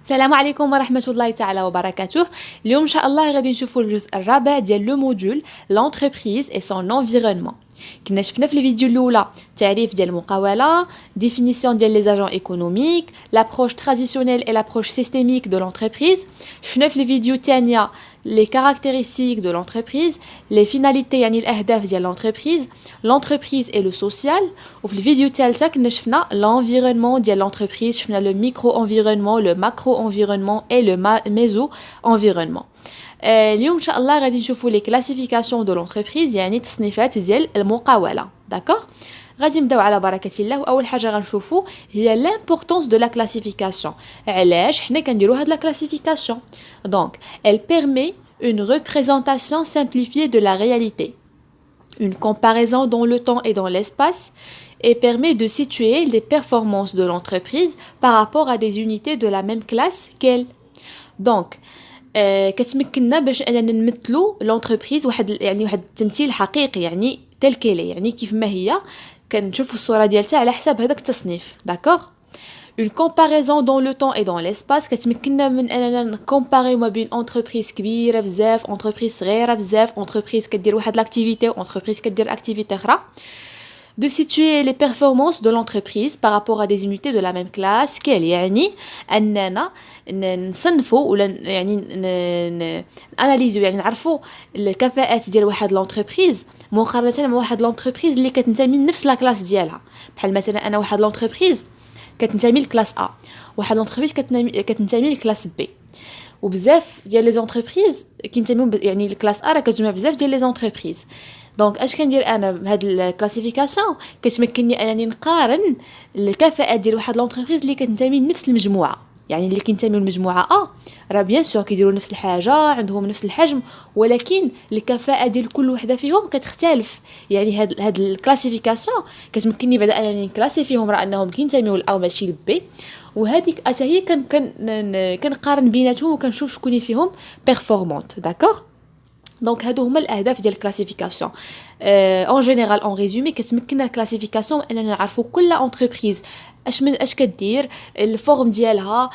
السلام عليكم ورحمة الله تعالى وبركاته. اليوم إن شاء الله غادي نشوفوا الجزء الرابع ديال لو موديول l'entreprise et son environnement. كنا شفنا في الفيديو الاولى تعريف ديال المقاولة, définition ديال les agents économiques, l'approche traditionnelle et l'approche systémique de l'entreprise. شفنا في الفيديو الثانية les caractéristiques de l'entreprise, les finalités يعني الأهداف ديال l'entreprise, l'entreprise et le social. وفي الفيديو الثالثة كنا شفنا l'environnement ديال l'entreprise, شفنا le micro-environnement, le macro-environnement et le méso-environnement. اليوم ان شاء الله غادي نشوفوا لي كلاسيفيكاسيون دو لونتربريز يعني تصنيفات ديال المقاوله. داكوغ, غادي نبداو على بركه الله. واول حاجه غنشوفوا هي لامبورطونس دو لا كلاسيفيكاسيون. علاش حنا كنديروا هاد لا كلاسيفيكاسيون؟ دونك elle permet une représentation simplifiée de la réalité, une comparaison dans le temps et dans l'espace, et permet de situer les performances de l'entreprise par rapport à des unités de la même classe qu'elle. Donc كتمكننا باش اننا نمثلوا لونتربريز واحد التمثيل حقيقي, يعني تل كيلي, يعني كيف ما هي كنشوفوا الصوره ديالتها على حساب هذاك التصنيف. داكوغ, une comparaison dans le temps et dans l'espace كتمكننا من اننا نكومباري ما بين انتربريز كبيره بزاف, انتربريز صغيره بزاف, انتربريز كدير واحد لاكتيفيتي وانتربريز كدير اكتيفيتي اخرى, de situer les performances de l'entreprise par rapport à des unités de la même classe qu'elle. يعني أننا نصنفوا ولا يعني ناناليزو, يعني نعرفوا الكفاءات ديال واحد لونتربريز مقارنة مع واحد لونتربريز اللي كتنتمي لنفس لا كلاس ديالها. بحال مثلا أنا واحد لونتربريز كتنتمي لكلاس A, واحد لونتربريز كتنتمي لكلاس B, وبزاف ديال لي زونتربريز كينتميو يعني الكلاس A راه كتجمع بزاف ديال لي زونتربريز. دونك اش كندير انا بهاد الكلاسيفيكاسيون؟ كتمكنني انني نقارن الكفاءات ديال واحد لونتربريز اللي كتنتمي لنفس المجموعه. يعني اللي كينتميو للمجموعه ا راه بيان سور كيديروا نفس الحاجه, عندهم نفس الحجم, ولكن الكفاءه ديال كل وحده فيهم كتختلف. يعني هاد الكلاسيفيكاسيون كتمكنني بعدا انني نكلاسيفيهم راه انهم كينتميو لاو ماشي لبي, وهذيك حتى هي كنقارن بيناتهم وكنشوف شكون فيهم بيرفورمانت. داكوغ, دونك هادو هما الاهداف ديال الكلاسيفيكاسيون. اون جينيرال اون ريزومي كتمكننا الكلاسيفيكاسيون اننا نعرفوا كل انتربريز اش كدير, الفورم ديالها,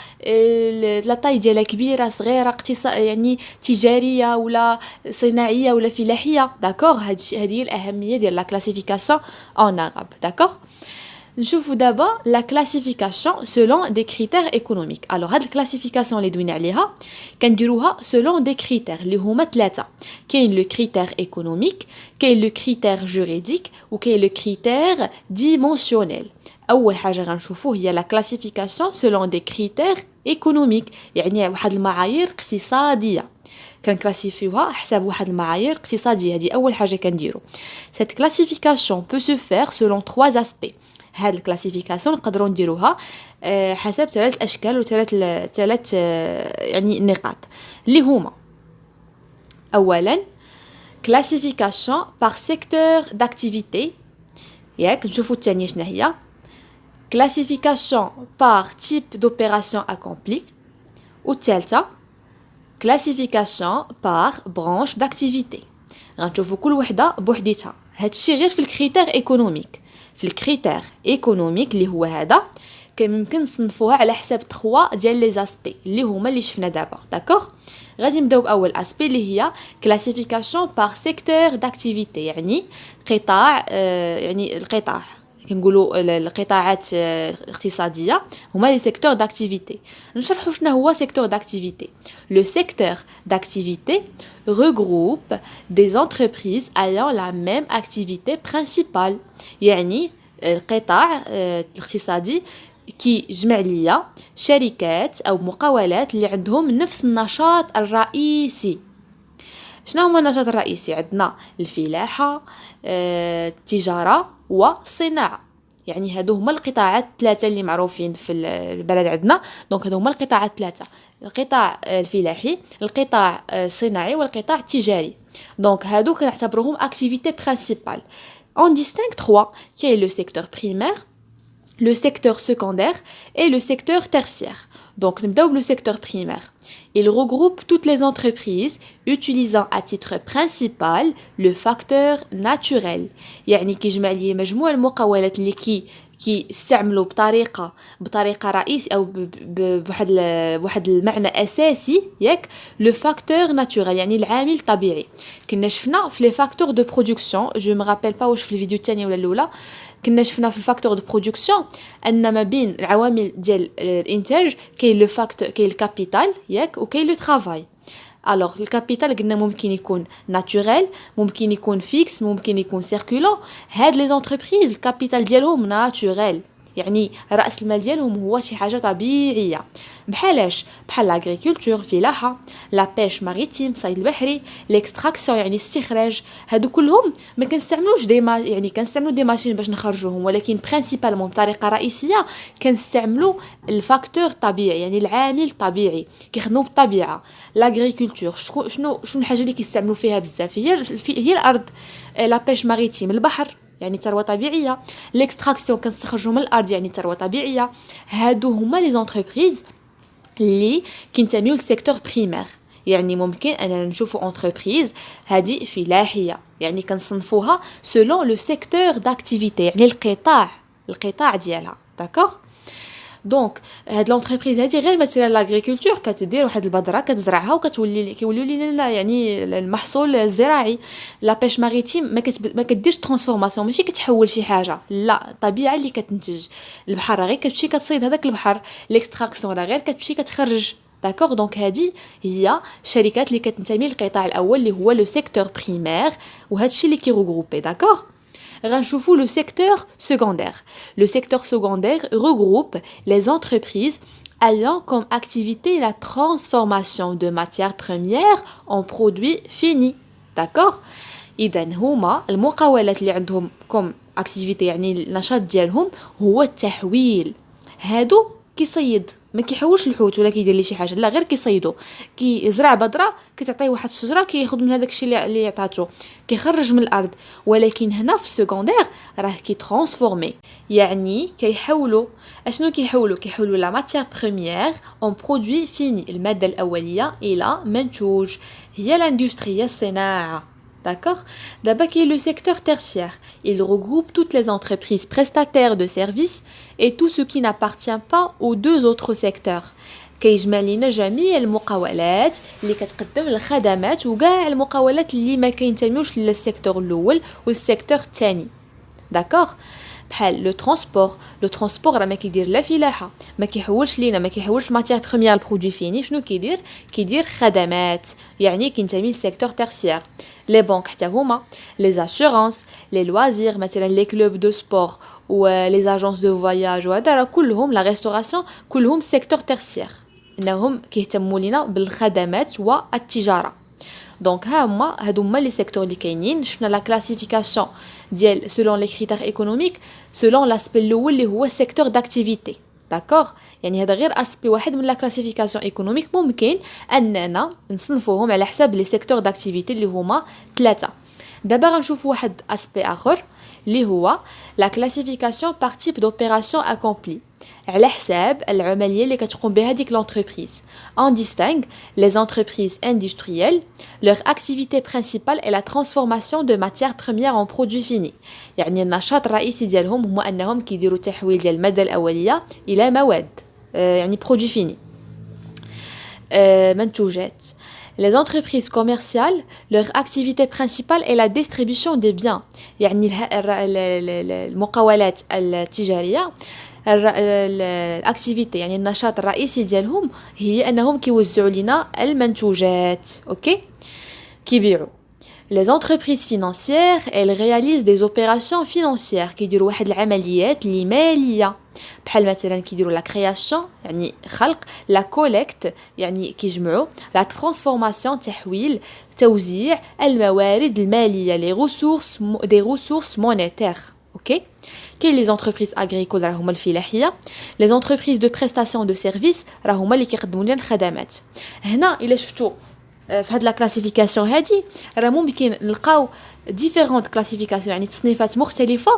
لا طاي ديالها كبيره صغيره, يعني تجاريه ولا صناعيه ولا فلاحيه. داكوغ, هذه الاهميه ديال لا كلاسيفيكاسيون en arabe. داكوغ, نشوفوا دابا لا كلاسيفيكاسيون سولون دي كريتير ايكونوميك. الوغ هاد الكلاسيفيكاسيون اللي دوينا عليها كنديروها سولون دي كريتير اللي هما ثلاثه. كاين لو كريتير ايكونوميك, كاين لو كريتير جوريديك, وكاين لو كريتير ديمونسيونيل. اول حاجه غنشوفوا هي لا كلاسيفيكاسيون سولون دي كريتير ايكونوميك, يعني واحد المعايير اقتصاديه كنكلاسيفيوها حسب واحد المعايير اقتصاديه. هذه اول حاجه كنديرو. cette classification peut se faire selon trois aspects. هاد الكلاسيفيكاسيون نقدروا نديروها حسب ثلاث اشكال وثلاث يعني نقاط اللي هما: اولا كلاسيفيكاسيون بار سيكتور داكتيفيتي, ياك نشوفوا الثانيه شنو هي, كلاسيفيكاسيون بار تيب دوبيراسيون اكومبلي, والثالثه كلاسيفيكاسيون بار برانش داكتيفيتي. غنشوفوا كل وحده بوحديتها. هادشي غير في الكريتير ايكونوميك. في الكريتير ايكونوميك اللي هو هذا كيمكن نصنفوها على حساب 3 ديال لي زاسبي اللي هما اللي شفنا دابا. داكوغ, غادي نبداو باول اسبي اللي هي كلاسيفيكاسيون بار سيكتور داكتيفيتي, يعني قطاع, يعني القطاع كنقولوا القطاعات الاقتصاديه هما لي سيكتور داكتيفيتي. نشرحوا شنو هو سيكتور داكتيفيتي. لو سيكتور داكتيفيتي regroupe des entreprises ayant la même activité principale. يعني القطاع الاقتصادي كي جمع ليا شركات او مقاولات اللي عندهم نفس النشاط الرئيسي. شنو هو النشاط الرئيسي؟ عندنا الفلاحه, التجاره والصناعه. يعني هادو هما القطاعات الثلاثه اللي معروفين في البلد عندنا. دونك هادو هما القطاعات الثلاثه: القطاع الفلاحي, القطاع الصناعي, والقطاع التجاري. دونك هادو كنعتبروهم اكتيفيتي برينسيبال. on distingue 3 qui est le secteur primaire, le secteur secondaire et le secteur tertiaire. Donc, le secteur primaire. Il regroupe toutes les entreprises utilisant à titre principal le facteur naturel. يعني كيجمع لي مجموع المقاولات اللي كيستعملوا بطريقه رئيسيه او بواحد المعنى اساسي ياك لو فاكتور ناتوريل يعني العامل الطبيعي. كنا شفنا في لي فاكتور دو برودكسيون جو مي رابيل با واش في الفيديو الثانيه ولا الاولى كنا شفنا في الفاكتور دو برودكسيون ان ما بين العوامل ديال الانتاج كاين لو فاكتور كاين الكابيتال ياك وكاين لو ترافاي. الوغ الكابيتال قلنا ممكن يكون ناتوريل ممكن يكون فيكس ممكن يكون سيركولون. هاد لي زونتربريز الكابيتال ديالهم ناتوريل يعني راس المال ديالهم هو شي حاجه طبيعيه بحالاش بحال لاغريكولتور الفلاحه لا بيش ماريتيم صيد البحري ليكستراكسيون يعني استخراج. هادو كلهم ما كنستعملوش ديما يعني كنستعملوا دي ماشين باش نخرجوهم ولكن برينسيبالمون بطريقه رئيسيه كنستعملوا الفاكتور طبيعي يعني العامل الطبيعي كيخدموا بالطبيعه. لاغريكولتور شنو الحاجه اللي كيستعملوا فيها بزاف هي الارض. لا بيش ماريتيم البحر يعني ثروه طبيعيه. ليكستراكسيون كنستخرجوا من الارض يعني ثروه طبيعيه. هادو هما لي زونتربريز اللي كينتميو للسيكتور بريمير. يعني ممكن اننا نشوفوا انتربريز هذه فلاحيه يعني كنصنفوها سولون لو سيكتور داكتيفيتي يعني القطاع ديالها داكوغ. دونك هاد لونتربريز هادي غير مثلا لاغريكولتور كتدير واحد البذره كتزرعها وكتولي كيوليو لينا يعني المحصول الزراعي. لا بيش ماريتيم ما كديرش ترانسفورماسيون ماشي كتحول شي حاجه لا الطبيعه اللي كتنتج. البحر غير كتمشي كتصيد هذاك البحر. ليكستراكسيون غير كتمشي كتخرج داكوغ. دونك هادي هي شركات اللي كتنتمي للقطاع الاول اللي هو لو سيكتور بريمير وهادشي اللي كيغروبي داكوغ. Ranchoufou le secteur secondaire. Le secteur secondaire regroupe les entreprises ayant comme activité la transformation de matières premières en produits finis. D'accord? إذن هما المقاولات اللي عندهم كم activité يعني النشاط ديالهم هو التحويل. هادو كيصيد ما كيحوش الحوت ولا كيدير لي شي حاجه لا غير كيصيدو كيزرع بذره كتعطيه واحد الشجره كياخذ من هذاك الشيء اللي عطاتو كيخرج من الارض. ولكن هنا في السكوندير راه كيترانسفورمي يعني كيحولوا كيحولوا لا ماتيير بريمير اون برودوي فيني الماده الاوليه الى منتوج هي لاندستري الصناعه. D'accord? D'abord, qui est le secteur tertiaire. Il regroupe toutes les entreprises prestataires de services et tout ce qui n'appartient pas aux deux autres secteurs. كيجمع لينا جميع المقاولات اللي كتقدم الخدمات وكاع المقاولات اللي ما كينتميوش للسيكتور الاول والسيكتور الثاني. داكوغ بحال لو ترونسبور راه ما كيدير لا فلاحه ما كيحولش الماتيير بريمير البرودوي فيني. شنو كيدير خدمات يعني كينتمي للسيكتور تيرسيير. لي بانك حتى هما لي اسيورانس لي لوازير مثلا لي كلوب دو سبور و لي اجونس دو فواياج وهذا راه كلهم لا ريستوراسيون كلهم سيكتور تيرسيير انهم كيهتموا لينا بالخدمات والتجاره. دونك هادو هما لي سيكتور اللي كاينين. شفنا لا كلاسيفيكاسيون ديال سولون لي كريتير ايكونوميك سولون لاسبي الاول اللي هو سيكتور داكتيفيتي داكوغ. يعني هذا غير اسبي واحد من لا كلاسيفيكاسيون ايكونوميك ممكن اننا نصنفوهم على حساب لي سيكتور داكتيفيتي اللي هما 3. دابا غنشوفوا واحد اسبي اخر اللي هو لا كلاسيفيكاسيون بار تيب دوبيراسيون اكومبلي على حساب العمليه اللي كتقوم بها ديك لونتربريز. On distingue les entreprises industrielles. Leur activité principale est la transformation de matières premières en produits finis. يعني النشاط الرئيسي ديالهم هو انهم كيديروا تحويل ديال الماده الاوليه الى مواد يعني produits finis منتوجات. Les entreprises commerciales, leur activité principale est la distribution des biens. يعني المقاولات التجاريه الاكتيفيتي يعني النشاط الرئيسي ديالهم هي انهم كيوزعوا لنا المنتوجات اوكي كيبيعوا. Les entreprises financières, elles réalisent des opérations financières كيديروا واحد العمليات اللي ماليه بحال مثلا كيديروا لا كرياسيون يعني خلق لا كوليكت يعني كيجمعوا لا ترانسفورماسيون تحويل توزيع الموارد الماليه لي ريسورس دي ريسورس مونيتير اوكي. كاين لي زونتربريز اغريكول راه هما الفلاحيه. لي زونتربريز دو بريستاسيون دو سيرفيس راه هما اللي كيقدموا لنا الخدمات. هنا الا شفتوا في هاد لا كلاسيفيكاسيون هادي راه ممكن نلقاو ديفيرونت كلاسيفيكاسيون يعني تصنيفات مختلفه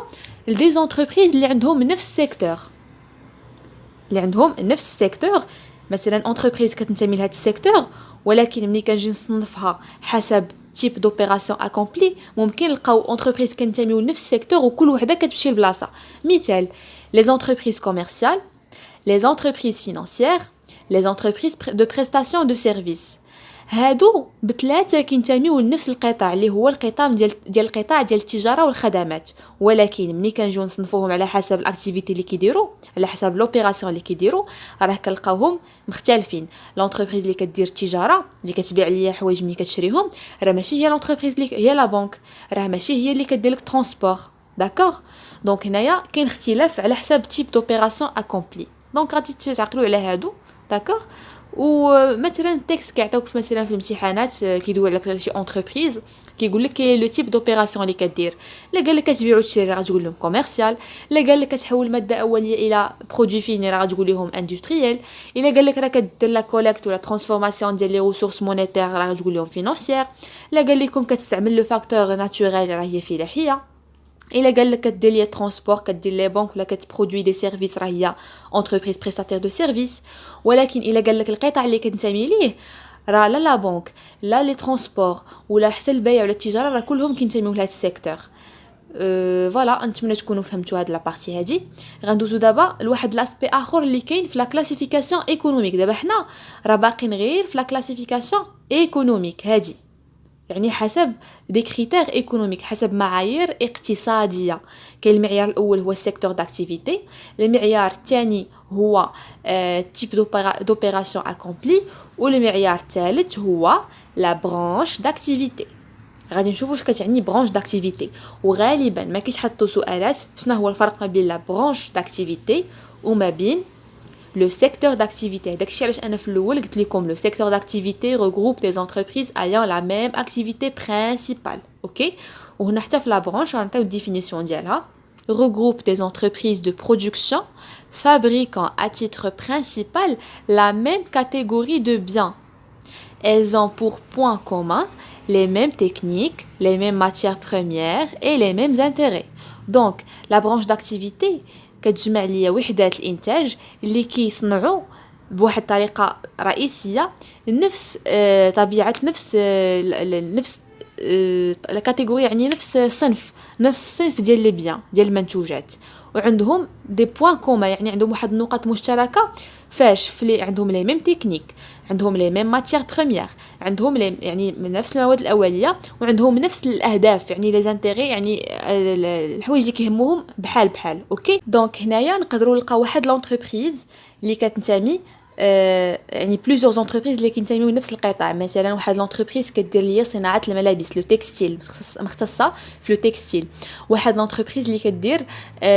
لدي زونتربريز اللي عندهم نفس السيكتور مثلا انتربريز كتنتمي لهاد السيكتور ولكن ملي كنجي نصنفها حسب type d'opération accomplie ممكن نلقاو entreprise كنتميو لنفس السيكتور وكل وحده كتمشي لبلاصه. مثال les entreprises commerciales, les entreprises financières, les entreprises de prestation de services. هادو بثلاثه كينتميو لنفس القطاع اللي هو القطاع ديال القطاع ديال التجاره والخدمات، ولكن ملي كنجيو نصنفوهم على حسب الاكتيفيتي اللي كيديروا، على حسب لوبيراسيون اللي كيديروا، راه كنلقاوهم مختلفين. لونتربريز اللي كدير التجاره اللي كتبيع ليا حوايج ملي كتشريهم راه ماشي هي لونتربريز اللي هي لا بنك، راه ماشي هي اللي كدير لك ترونسبور. داكوغ، دونك هنايا كاين اختلاف على حسب تيب دوبيراسيون اكومبلي. دونك غادي تعقلوا على هادو. داكوغ. ومثلا التكست كيعطيوك مثلا في الامتحانات كيدوي على شي اونتربريز كيقول لك لو تيب دوبيراسيون اللي كدير. لا قال لك كتبيع وتشري راه غتقول لهم كوميرسيال، لا قال لك كتحول ماده اوليه الى برودوي فيني راه غتقول لهم اندستريال، الا قال لك راه كدير لا كوليكت ولا ترانسفورماسيون ديال لي ريسورس مونيتير راه غتقول لهم فينانسيير، لا قال لكم كتستعمل لو فاكتور ناتوريل راه هي فلاحيه، الا قال لك كدير لي ترونسبور كدير لي بنك ولا كتبرودوي دي سيرفيس راه هي انتربريز بريستاتير دو سيرفيس. ولكن الا قال لك القطاع اللي كنتمي ليه راه لا بنك لا لي ترونسبور ولا حتى البيع ولا التجاره راه كلهم كينتميو لهذا السيكتور. فوالا نتمنى تكونوا فهمتوا هاد لابارتي هادي. غندوزو دابا لواحد لاسبي اخر اللي كاين في لا كلاسيفيكاسيون ايكونوميك. دابا حنا راه باقيين غير في لا كلاسيفيكاسيون ايكونوميك هادي، يعني حسب دي كريتير ايكونوميك، حسب معايير اقتصاديه. كاين المعيار الاول هو السيكتور داكتيفيتي، المعيار الثاني هو تيب دوبيراسيون اكومبلي، والمعيار الثالث هو لا برانش داكتيفيتي. غادي نشوفوا واش كتعني برانش داكتيفيتي، وغالبا ما كيتحطوا سؤالات شنو هو الفرق ما بين لا برانش داكتيفيتي وما بين le secteur d'activité. داكشي علاش انا في الاول قلت لكم le secteur d'activité regroupe des entreprises ayant la même activité principale. اوكي، وهنا حتى في لا برانش غنعطيو الديفينيسيون ديالها. regroupe des entreprises de production fabriquant à titre principal la même catégorie de biens. Elles ont pour point commun les mêmes techniques, les mêmes matières premières et les mêmes intérêts. Donc la branche d'activité كتجمع ليا وحدات الانتاج اللي كيصنعوا بواحد الطريقه رئيسيه نفس طبيعه نفس الكاتيجوري، يعني نفس الصنف ديال لي بيان ديال المنتوجات، وعندهم دي بوين كوما، يعني عندهم واحد النقط مشتركه فاش عندهم لي ميم تكنيك، عندهم لي ميم ماتيير بريمير، عندهم يعني من نفس المواد الاوليه، وعندهم نفس الاهداف، يعني لي زانتيغي، يعني الحوايج اللي كيهموهم بحال. اوكي، دونك هنايا نقدروا نلقاو واحد لونتربريز اللي كتنتمي يعني بليزيور زونتربريز اللي كينتميو لنفس القطاع. مثلا واحد لونتربريز كدير ليا صناعه الملابس، لو تكستيل، مختصه في لو تكستيل. واحد لونتربريز اللي كدير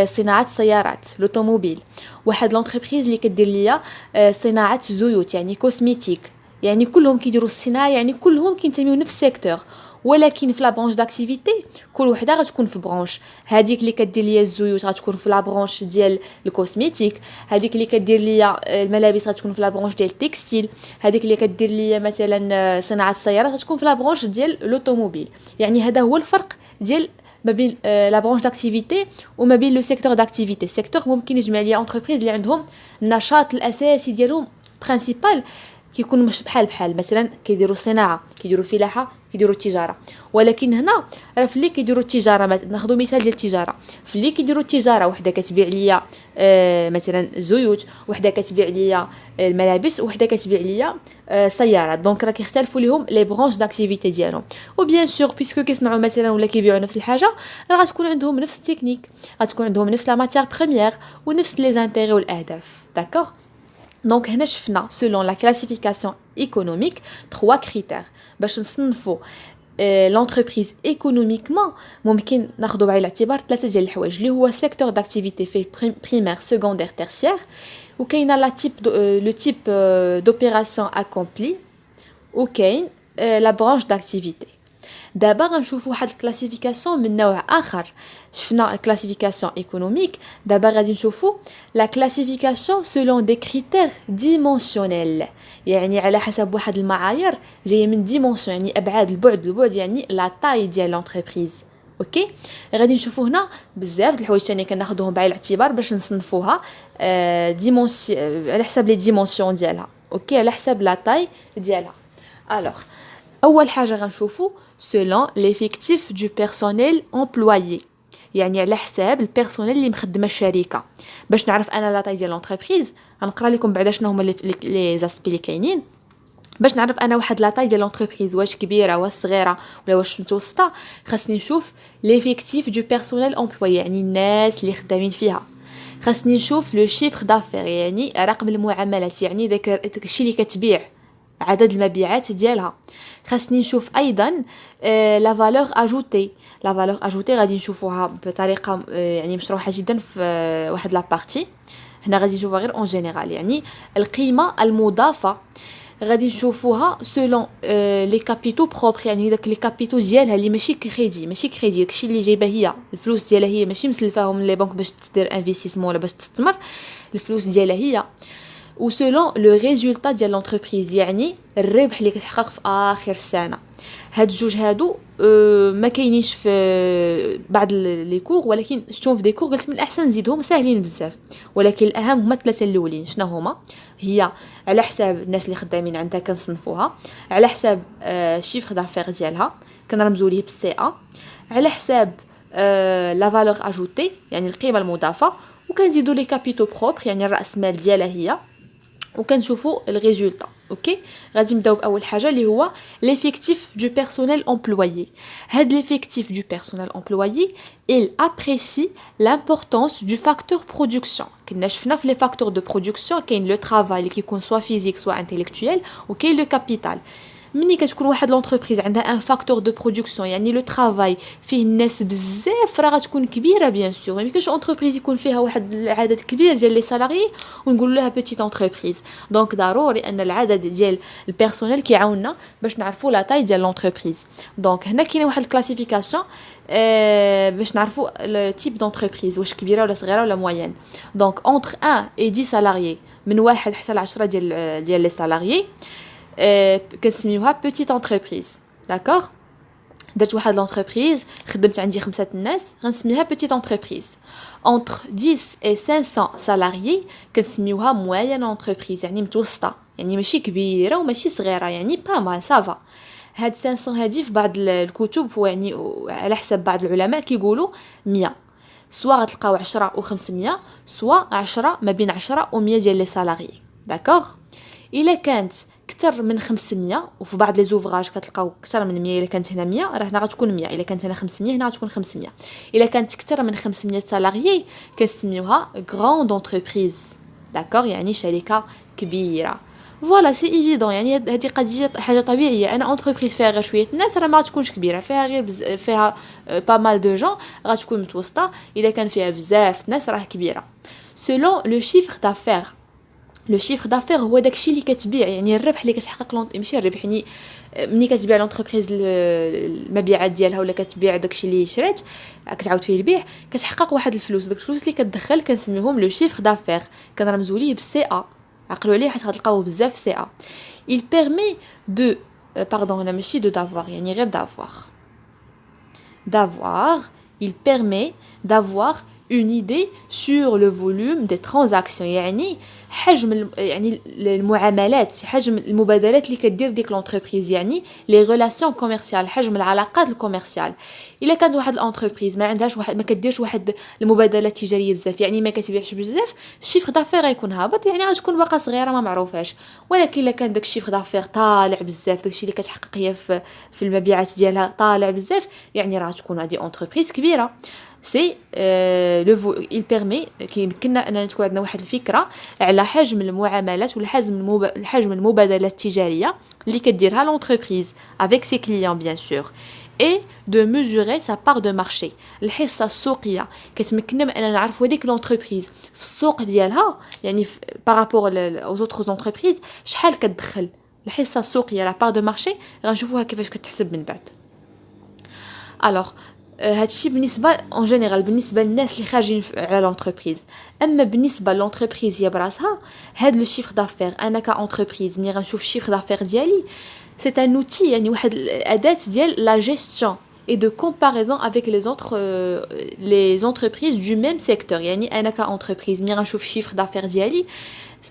صناعه السيارات، لوطوموبيل. واحد لونتربريز اللي كدير ليا صناعه زيوت، يعني كوسميتيك. يعني كلهم كيديروا الصناعه، يعني كلهم كينتميو لنفس السيكتور، ولكن في لا برانش داكتيفيتي كل وحده غتكون في برانش. هذيك اللي كدير ليا الزيوت غتكون في لا برانش ديال الكوسميتيك، هذيك اللي كدير ليا الملابس غتكون في لا برانش ديال التكستيل، هذيك اللي كدير ليا مثلا صناعه السيارات غتكون في لا برانش ديال لوطوموبيل. يعني هذا هو الفرق ديال ما بين لا برانش داكتيفيتي وما بين لو سيكتور داكتيفيتي. السيكتور ممكن يجمع ليا انتربريز اللي عندهم النشاط الاساسي ديالهم برينسيبال كيكون مش بحال مثلا كيديروا الصناعه، كيديروا الفلاحه، كيديروا التجاره. ولكن هنا راه فلي كيديروا التجاره، ناخذ مثال ديال التجاره، فلي كيديروا التجاره وحده كتبيع ليا مثلا زيوت، وحده كتبيع ليا الملابس، وحده كتبيع ليا سيارات. دونك راه كيختلفوا ليهم لي برانش داكتيفيتي ديالهم. وبيان سور بيسكو كيصنعوا مثلا ولا كيبيعوا نفس الحاجه، راه غتكون عندهم نفس التكنيك، غتكون عندهم نفس لا ماتيير بريمير ونفس لي زانتيغي والاهداف. داكوغ. Donc هنا شفنا selon la classification économique 3 critères باش نصنفوا l'entreprise économiquement. ممكن ناخذوا بعين الاعتبار 3 ديال الحوايج اللي هو secteur d'activité فيه primaire secondaire tertiaire، وكاينه لا تيب لو تيب d'opération accomplie، وكاين la branche d'activité. دابا غنشوفوا واحد الكلاسيفيكاسيون من نوع اخر. شفنا الكلاسيفيكاسيون ايكونوميك، دابا غادي نشوفوا لا كلاسيفيكاسيون سولون دي كريتير ديمونسيونيل، يعني على حسب واحد المعايير جايه من ديمونسيون، يعني ابعاد، البعد يعني لا تاي ديال لونتربريز. اوكي، غادي نشوفوا هنا بزاف د الحوايج ثاني كناخذوهم بعين الاعتبار باش نصنفوها على حسب لي ديمونسيون ديالها. اوكي، على حسب لا تاي ديالها. الوغ اول حاجه غنشوفو selon l'effectif du personnel employé، يعني على حساب البيرسونيل اللي مخدمه الشركه. باش نعرف انا لا طاي ديال لونتربريز غنقرا لكم بعدا شنو هما لي زاسبي اللي كاينين باش نعرف انا واحد لا طاي ديال لونتربريز واش كبيره واش صغيره ولا واش متوسطه. خاصني نشوف ليفيكتيف دو بيرسونيل امبلوي، يعني الناس اللي خدامين فيها. خاصني نشوف لو شيفر دافير، يعني رقم المعاملات، يعني داك الشيء اللي كتبيع، عدد المبيعات ديالها. خاصني نشوف ايضا لا فالور اجوتي. لا فالور اجوتي غادي نشوفوها بطريقه يعني مشروحه جدا في واحد لا بارتي. هنا غادي نشوفوها غير اون جينيرال، يعني القيمه المضافه غادي نشوفوها سولون لي كابيتو بروبر، يعني داك لي كابيتو ديالها اللي ماشي كريدي، داكشي اللي جايبه هي الفلوس ديالها هي، ماشي مسلفاهم لي بنك باش تدير انفستيسمون ولا باش تستثمر، الفلوس ديالها هي. و سولون لو ريزولطا ديال لونتربريز، يعني الربح اللي كتحقق في اخر السنه. هاد الجوج هادو ما كاينينش في بعض لي كور، ولكن شفتهم في دي كور قلت من الاحسن نزيدهم، ساهلين بزاف. ولكن الاهم هما الثلاثه الاولين. شنو هما؟ هي على حساب الناس اللي خدامين عندها كنصنفوها، على حساب الشيفر دافير ديالها كنرمزوا ليه بالسي ا، على حساب لا فالور اجوتي يعني القيمه المضافه، وكنزيدوا لي كابيتو بروبر يعني الراس مال ديالها هي، وكنشوفوا الريزولطا. اوكي، غادي نبداو باول حاجه اللي هو l'effectif du personnel employé. هاد l'effectif du personnel employé il apprécie l'importance du facteur production. كنا شفنا في les facteurs de production كاين لو travail اللي كيكون سوا فيزيك سوا انتيليكتويل، وكاين لو كابيتال. مني كتكون واحد لونتربريز عندها ان فاكتور دو برودكسيون، يعني لو طرافاي فيه الناس بزاف، راه غتكون كبيره بيان سور. ما يمكنش اونتربريز يكون فيها واحد العدد كبير ديال لي سالاري ونقول لها بيتيت اونتربريز. دونك ضروري ان العدد ديال البيرسونيل كيعاوننا باش نعرفوا لا تاي ديال لونتربريز. دونك هنا كاينه واحد الكلاسيفيكاسيون باش نعرفوا لو تيب دونتربريز واش كبيره ولا صغيره ولا موين. دونك اونتر 1 et 10 سالاريي، من 1 حتى ل 10 ديال لي سالاريي كنسميوها بيتيت انتربريز. داكوغ، درت واحد لونتربريز خدمت عندي 5 الناس غنسميها بيتيت انتربريز. entre 10 et 500 سالاريي كنسميوها موين انتربريز، يعني متوسطه، يعني ماشي كبيره وماشي صغيره، يعني با مال سافا. هاد 500 هادي في بعض الكتب يعني على حسب بعض العلماء كيقولوا 100، سوا غتلقاو 10 و500، سوا 10 ما بين 10 و100 ديال لي سالاريي. داكوغ، الا كانت كتر من 500 وفي بعض لي زوفراج كتلقاو كتر من 100، الا كانت هنا 100 راه هنا غتكون 100، الا كانت هنا 500 هنا غتكون 500. الا كانت كتر من 500 سالاريي كنسميوها غراند انتربريز. داكوغ، يعني شركه كبيره. فوالا سي ايفيدون، يعني هذه قضيه حاجه طبيعيه. انا انتربريز فيها غير شويه الناس راه ما غتكونش كبيره، فيها غير فيها با مال دو جون غتكون متوسطه. الا كان فيها بزاف الناس راه كبيره. سولون لو شيفر دافير، لو شيفر دافير هو داكشي اللي كتبيع، يعني الربح اللي كتحقق ماشي الربح، يعني ملي كتبيع لونتربريز المبيعات ديالها ولا كتبيع داكشي اللي شرات كتعاود فيه البيع، كتحقق واحد الفلوس. داك الفلوس اللي كتدخل كنسميوهم لو شيفر دافير، كنرمزوا ليه بالسي ا. عقلوا عليه حيت غتلقاوه بزاف سي ا. il permet de هنا ماشي دو دافوار، يعني غير d'avoir il permet d'avoir une idée sur le volume des transactions، يعني حجم يعني المعاملات، حجم المبادلات اللي كدير ديك لونتربريز، يعني لي ريلاسيون كوميرسيال، حجم العلاقات الكوميرسيال. الا كانت واحد الانتربريز ما عندهاش واحد، ما كديرش واحد المبادلات التجاريه بزاف، يعني ما كتبيعش بزاف، الشيفر دافير غيكون هابط، يعني غتكون باقا صغيره ما معروفاش. ولكن الا كان داك الشيفر دافير طالع بزاف، داكشي اللي كتحقق هي في المبيعات ديالها طالع بزاف، يعني راه تكون هذه انتربريز كبيره. سي il permet كيمكننا اننا تكون عندنا واحد الفكره على حجم المعاملات ولا حجم المبادلات التجاريه اللي كديرها لونتربريز avec ses clients bien sûr et de mesurer sa part de marché. الحصه السوقيه كتمكننا من اننا نعرفوا هذيك لونتربريز في السوق ديالها، يعني بارابور aux autres entreprises شحال كتدخل. الحصه السوقيه لا بار دو مارشي غنشوفوها كيفاش كتحسب من بعد. الوغ هادشي بالنسبه اون جينيرال بالنسبه للناس اللي خارجين على لونتربريز. اما بالنسبه لونتربريز هي براسها، هاد لو شيفر دافير انا كاونتربريز ملي غنشوف الشيفر دافير ديالي سي ان اوتي، يعني واحد الاداه ديال لا جيستيون et de comparaison avec les entreprises du même secteur. يعني انا كاونتربريز ملي غنشوف الشيفر دافير ديالي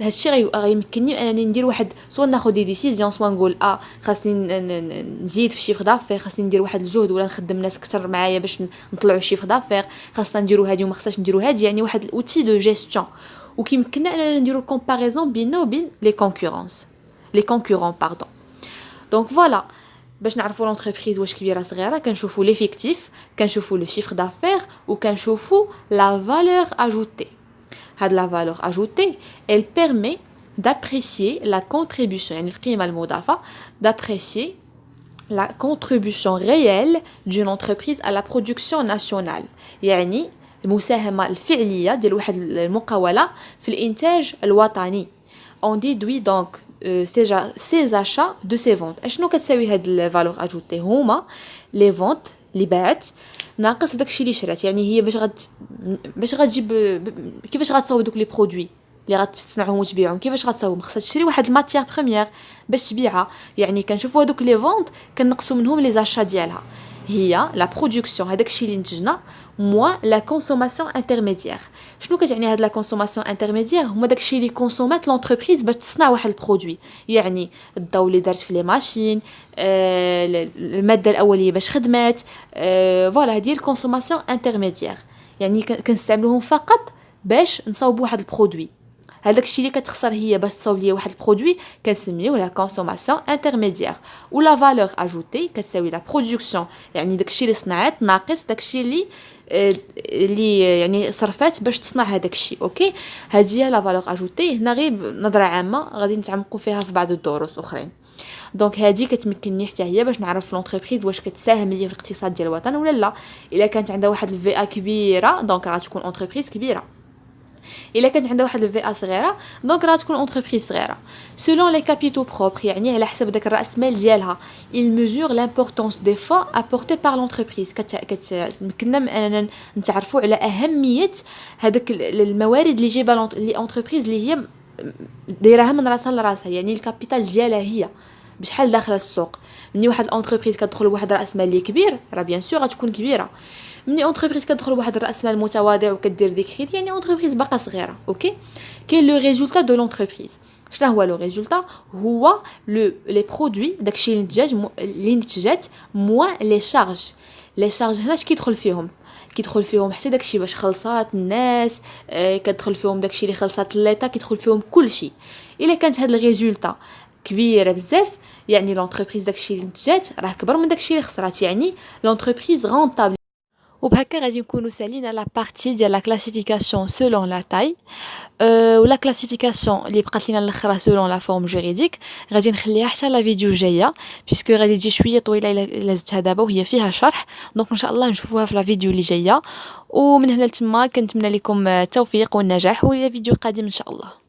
هادشي غيمكنني انني ندير واحد سوا ناخذ دي ديسيزيون سوا نقول خاصني نزيد في الشيفر دافير خاصني ندير واحد الجهد ولا نخدم ناس اكثر معايا باش نطلعوا الشيفر دافير خاصنا نديروا هادي وما خصناش نديروا هادي يعني واحد الاوتي دو جيستيون وكيمكننا اننا نديروا كومباريزون بيننا وبين لي كونكورون باردون دونك فوالا باش نعرفوا لونتربريز واش كبيره صغيره كنشوفوا ليفيكتيف كنشوفوا لو شيفر دافير وكنشوفوا لا فالور اجوتي هاد لا فالور اجوتي elle permet d'apprécier la contribution يعني القيمه المضافه d'apprécier la contribution réelle d'une entreprise à la production nationale يعني المساهمه الفعليه ديال واحد المقاوله في الانتاج الوطني on déduit donc ces achats de ces ventes اشنو كتساوي هاد الفالور اجوتي هما لي فونت اللي باعت ناقص داكشي اللي شرات يعني هي باش غتجيب كيفاش غتصاوب دوك لي برودوي اللي غتصنعهم وتبيعهم كيفاش غتصاوب خصها تشري واحد الماتيير بريمير باش تبيعها يعني كنشوفوا هذوك لي فونت كنقصوا منهم لي زاشا ديالها هي لا برودكسيون هذاك الشيء اللي نتجنا موا لا كونسوماسيون انترميديير شنو كتعني هاد لا كونسوماسيون انترميديير هما داك الشيء اللي كونسومات لونتربريز باش تصنع واحد البرودوي يعني الضوء اللي دارت في لي ماشين الماده الاوليه باش خدمات فوالا هذه الكونسوماسيون انترميديير يعني كنستعملوهم فقط باش نصاوبوا واحد البرودوي هذاك الشيء اللي كتخسر هي باش تصاوب ليا واحد البرودوي كنسميوه لا كونسوماسيون انترميديير ولا فالور اجوتي كتساوي لا برودكسيون يعني داك الشيء اللي صنعت ناقص داك الشيء اللي يعني صرفات باش تصنع هذاك الشيء اوكي هذه هي لا فالور اجوتي هنا غير نظره عامه غادي نتعمقوا فيها في بعض الدروس اخرين دونك هذه كتمكنني حتى هي باش نعرف لونتربريز واش كتساهم ليا في الاقتصاد ديال الوطن ولا لا الا كانت عندها واحد الفي كبيره دونك راه تكون اونتربريز كبيره الا كانت عندها واحد الفي صغيره دونك راه تكون اونتربريز صغيره سولون لي كابيتو بروبر يعني على حسب داك الراس مال ديالها il mesure l'importance des fonds apportés par l'entreprise كتمكننا من اننا نتعرفوا على اهميه هذاك الموارد اللي جايبه لي اونتربريز اللي هي دايرها من راسها لراسها يعني الكابيتال ديالها هي بشحال داخله السوق مني واحد اونتربريز كتدخل واحد راس مال اللي كبير راه بيان سور غتكون كبيره مني اونتربريز كتدخل واحد الراس مال متواضع وكدير دي كريدي يعني اونتربريز باقا صغيره اوكي كاين لو ريزولتا دو لونتربريز شنو هو لو ريزولتا هو لي برودوي داكشي اللي نتجات موا لي شارج هنا اش كيدخل فيهم حتى داكشي باش خلصات الناس كتدخل فيهم داكشي اللي خلصات ليطا كيدخل فيهم كلشي الا كانت هاد الريزولتا كبيره بزاف يعني لونتربريز داكشي اللي نتجات راه كبر من داكشي اللي خسرات يعني لونتربريز رونطابل وبهكا غادي نكونوا سالينا لا بارتي ديال لا كلاسيفيكاسيون سولون لا تاي ولا كلاسيفيكاسيون اللي بقات لينا الاخرى سولون لا فورم جوريديك غادي نخليها حتى لا فيديو جايه بيسكو غادي تجي شويه طويله الا زدتها دابا وهي فيها شرح دونك ان شاء الله نشوفوها في لا فيديو اللي جايه ومن هنا لتما كنتمنى لكم التوفيق والنجاح والى فيديو قادم ان شاء الله.